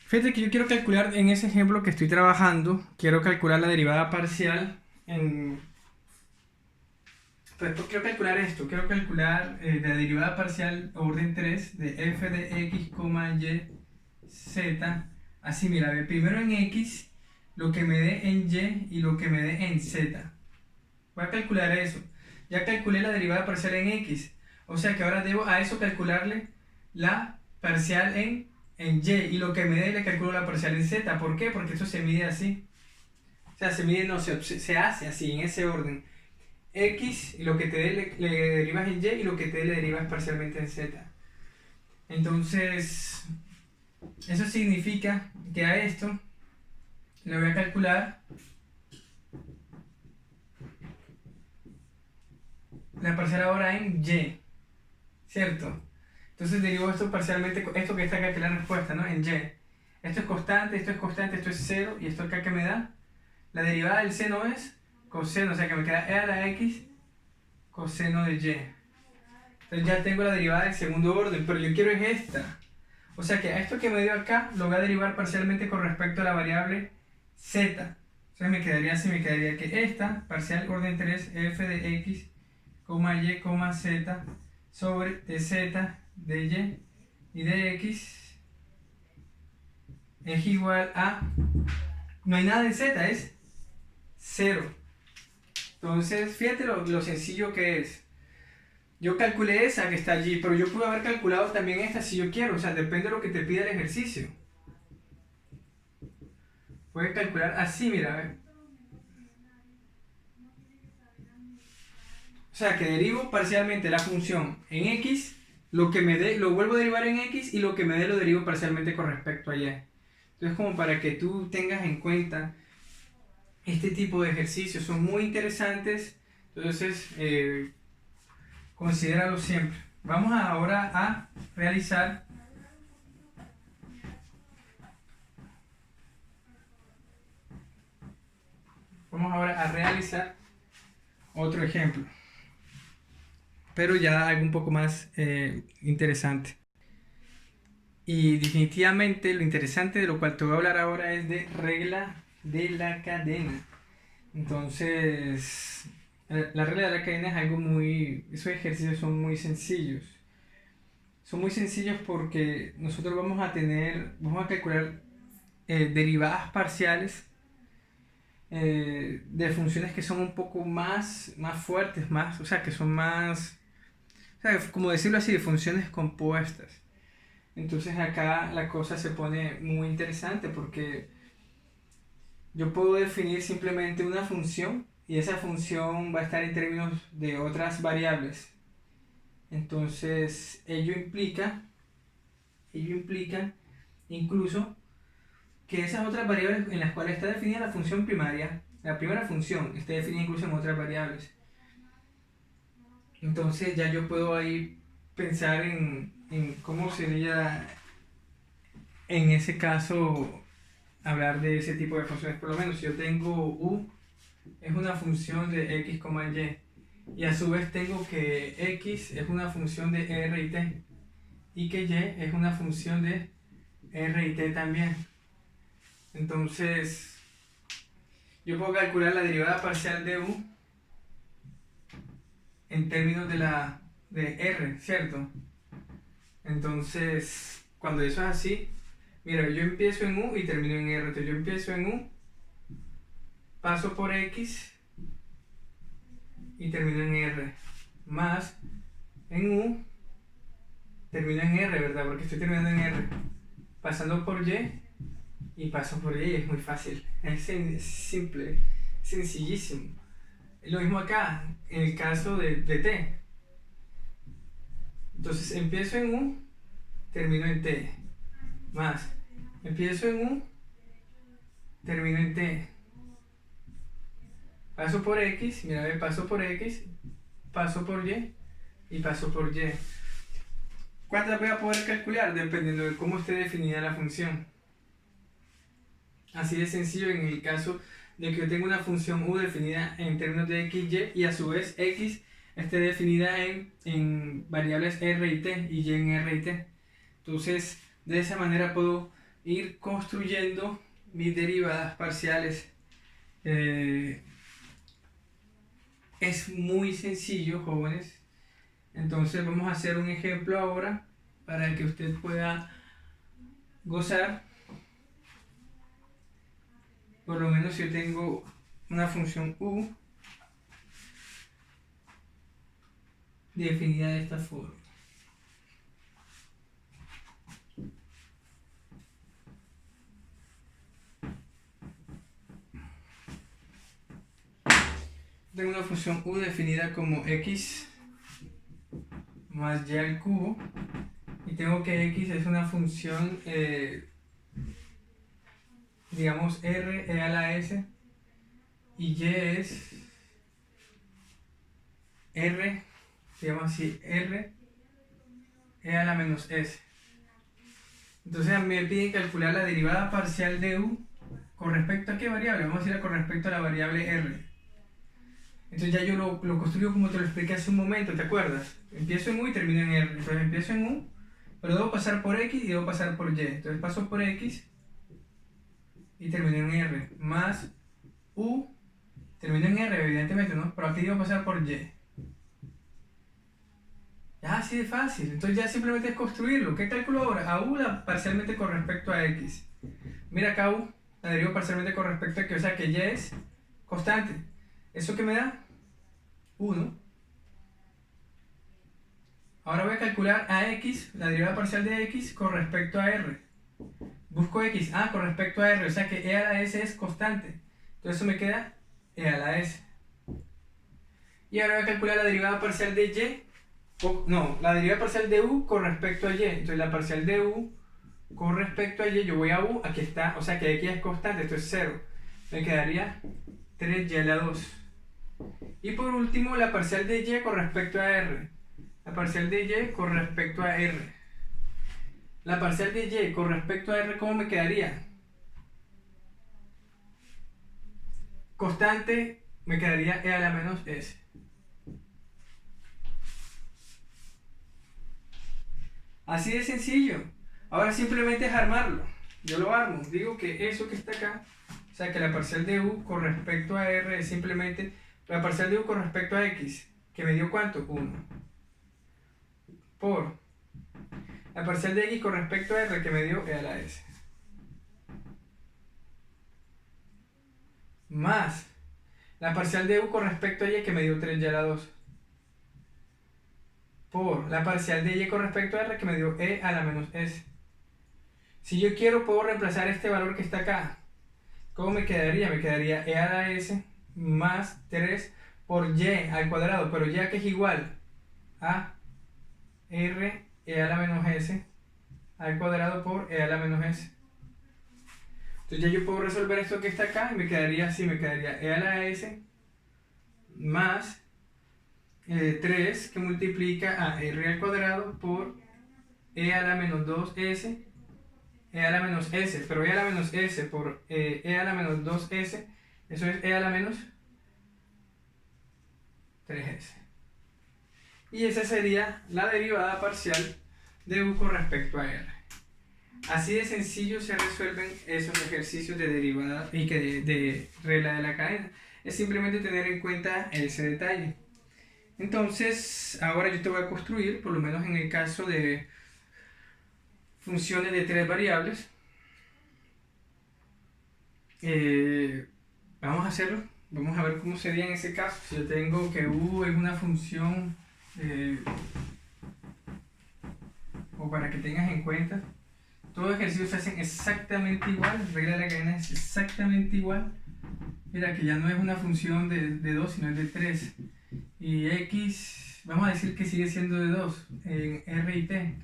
Fíjate que yo quiero calcular en ese ejemplo que estoy trabajando, quiero calcular la derivada parcial en... Pues quiero calcular esto, quiero calcular la derivada parcial orden 3 de f de x, y, z. Así, mira, a ver, primero en x, lo que me dé en y y lo que me dé en z. Voy a calcular eso. Ya calculé la derivada parcial en x, o sea que ahora debo a eso calcularle la parcial en y, y lo que me dé le calculo la parcial en z. ¿Por qué? Porque esto se mide así. O sea, se mide, no, se hace así, en ese orden. X, y lo que te dé le derivas en y, y lo que te dé le derivas parcialmente en z. Entonces, eso significa que a esto le voy a calcular la parcial ahora en y, ¿cierto? Entonces derivo esto parcialmente, esto que está acá, que es la respuesta, ¿no? En y. Esto es constante, esto es 0, y esto acá que me da. La derivada del seno es coseno, o sea que me queda e a la x coseno de y. Entonces ya tengo la derivada del segundo orden, pero yo quiero es esta. O sea que a esto que me dio acá lo voy a derivar parcialmente con respecto a la variable z. Entonces me quedaría así, me quedaría que esta, parcial orden 3, f de x, y, z, sobre de z, de y de x es igual a... No hay nada de z, es 0. Entonces, fíjate lo sencillo que es. Yo calculé esa que está allí, pero yo pude haber calculado también esta si yo quiero. O sea, depende de lo que te pida el ejercicio. Puedes calcular así, mira, ¿eh? O sea, que derivo parcialmente la función en x, lo que me dé lo vuelvo a derivar en x y lo que me dé lo derivo parcialmente con respecto a y. Entonces, como para que tú tengas en cuenta este tipo de ejercicios, son muy interesantes. Entonces, considéralo siempre. Vamos ahora a realizar otro ejemplo, pero ya algo un poco más interesante. Y definitivamente lo interesante de lo cual te voy a hablar ahora es de regla de la cadena. Entonces, la regla de la cadena es algo muy... Esos ejercicios son muy sencillos. Son muy sencillos porque nosotros vamos a calcular derivadas parciales de funciones que son un poco más fuertes, o sea, que son más, o sea, como decirlo así, de funciones compuestas. Entonces acá la cosa se pone muy interesante porque yo puedo definir simplemente una función y esa función va a estar en términos de otras variables. Entonces ello implica incluso que esas otras variables en las cuales está definida la función primaria, la primera función, está definida incluso en otras variables. Entonces ya yo puedo ahí pensar en cómo sería en ese caso hablar de ese tipo de funciones. Por lo menos si yo tengo u es una función de x, y a su vez tengo que x es una función de r y t y que y es una función de r y t también. Entonces yo puedo calcular la derivada parcial de u en términos de r, ¿cierto? Entonces, cuando eso es así, mira, yo empiezo en u y termino en r. Entonces, yo empiezo en u, paso por x y termino en r. Más en u, termino en r, ¿verdad? Porque estoy terminando en r. Pasando por y paso por y. Es muy fácil. Es simple, sencillísimo. Lo mismo acá, en el caso de t. Entonces, empiezo en u, termino en t. Más, empiezo en u, termino en t. Paso por x, mira, paso por x, paso por y paso por y. ¿Cuántas voy a poder calcular? Dependiendo de cómo esté definida la función. Así de sencillo en el caso de que yo tenga una función u definida en términos de x, y a su vez x esté definida en variables r y t y y en r y t. Entonces, de esa manera puedo ir construyendo mis derivadas parciales. Es muy sencillo, jóvenes. Entonces vamos a hacer un ejemplo ahora para que usted pueda gozar. Por lo menos yo tengo una función u definida de esta forma. Tengo una función u definida como x más y al cubo, y tengo que x es una función digamos r e a la s, y y es r, digamos así, r e a la menos s. Entonces a mí me piden calcular la derivada parcial de u con respecto a qué variable. Vamos a ir con respecto a la variable r. Entonces ya yo lo construyo como te lo expliqué hace un momento, ¿te acuerdas? Empiezo en u y termino en r. Entonces empiezo en u, pero debo pasar por x y debo pasar por y. Entonces paso por x y termino en r. Más u, termino en r evidentemente, ¿no? Pero aquí debo pasar por y. Ya, así de fácil. Entonces ya simplemente es construirlo. ¿Qué calculo ahora? A u parcialmente con respecto a x. Mira acá u, la derivo parcialmente con respecto a x, o sea que y es constante. ¿Eso qué me da? 1. Ahora voy a calcular a x, la derivada parcial de x con respecto a r. Busco x, con respecto a r, o sea que e a la s es constante. Entonces eso me queda e a la s. Y ahora voy a calcular la derivada parcial de y, la derivada parcial de u con respecto a y. Entonces la parcial de u con respecto a y, yo voy a u, aquí está, o sea que x es constante, esto es 0. Me quedaría 3y a la 2. Y por último, la parcial de y con respecto a r. La parcial de y con respecto a r. La parcial de y con respecto a r, ¿cómo me quedaría? Constante, me quedaría e a la menos s. Así de sencillo. Ahora simplemente es armarlo. Yo lo armo. Digo que eso que está acá, o sea que la parcial de u con respecto a r es simplemente la parcial de u con respecto a x, que me dio ¿cuánto? 1. Por la parcial de x con respecto a r, que me dio e a la s. Más la parcial de u con respecto a y, que me dio 3y a la 2. Por la parcial de y con respecto a r, que me dio e a la menos s. Si yo quiero, puedo reemplazar este valor que está acá. ¿Cómo me quedaría? Me quedaría e a la s más 3 por y al cuadrado, pero ya que es igual a r e a la menos s al cuadrado por e a la menos s. Entonces ya yo puedo resolver esto que está acá y me quedaría así, me quedaría e a la s más 3 que multiplica a r al cuadrado por e a la menos 2s, e a la menos s, pero e a la menos s por e a la menos 2s, eso es e a la menos 3s. Y esa sería la derivada parcial de u con respecto a r. Así de sencillo se resuelven esos ejercicios de derivada y que de regla de la cadena. Es simplemente tener en cuenta ese detalle. Entonces, ahora yo te voy a construir, por lo menos en el caso de funciones de 3 variables. Vamos a hacerlo. Vamos a ver cómo sería en ese caso. Si yo tengo que u es una función, o para que tengas en cuenta, todos los ejercicios se hacen exactamente igual. La regla de la cadena es exactamente igual. Mira que ya no es una función de 2, sino es de 3. Y x, vamos a decir que sigue siendo de 2 en r y t.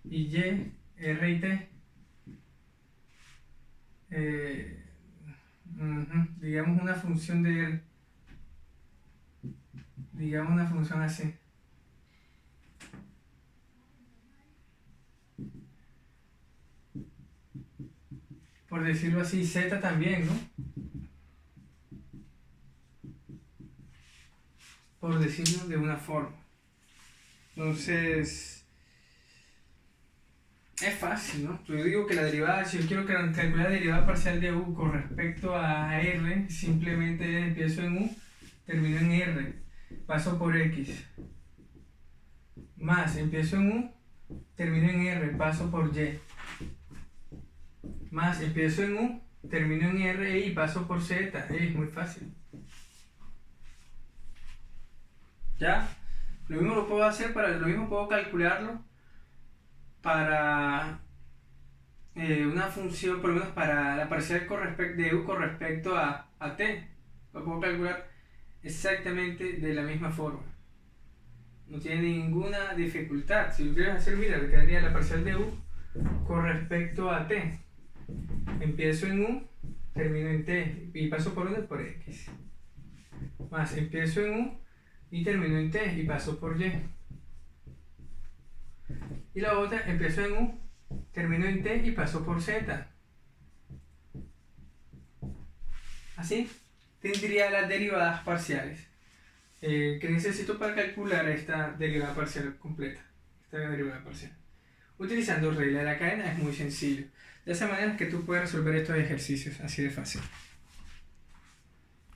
Y y, r y t. Digamos una función de r. Digamos una función así. Por decirlo así, z también, ¿no? Por decirlo de una forma. Entonces, Es fácil, ¿no? Yo digo que la derivada, si yo quiero calcular la derivada parcial de u con respecto a r, simplemente empiezo en u, termino en r, paso por x, más empiezo en u, termino en r, paso por y, más empiezo en u, termino en r y paso por z. Es muy fácil. ¿Ya? Lo mismo lo puedo hacer lo mismo puedo calcularlo para una función, por lo menos para la parcial de u con respecto a t. Lo puedo calcular exactamente de la misma forma. No tiene ninguna dificultad. Si lo quieres hacer, mira, le quedaría la parcial de u con respecto a t. Empiezo en u, termino en t y paso por 1 por x. Más empiezo en u y termino en t y paso por y. Y la otra, empiezo en u, termino en t y paso por z. Así tendría las derivadas parciales que necesito para calcular esta derivada parcial completa. Esta derivada parcial. Utilizando regla de la cadena es muy sencillo. De esa manera es que tú puedes resolver estos ejercicios así de fácil.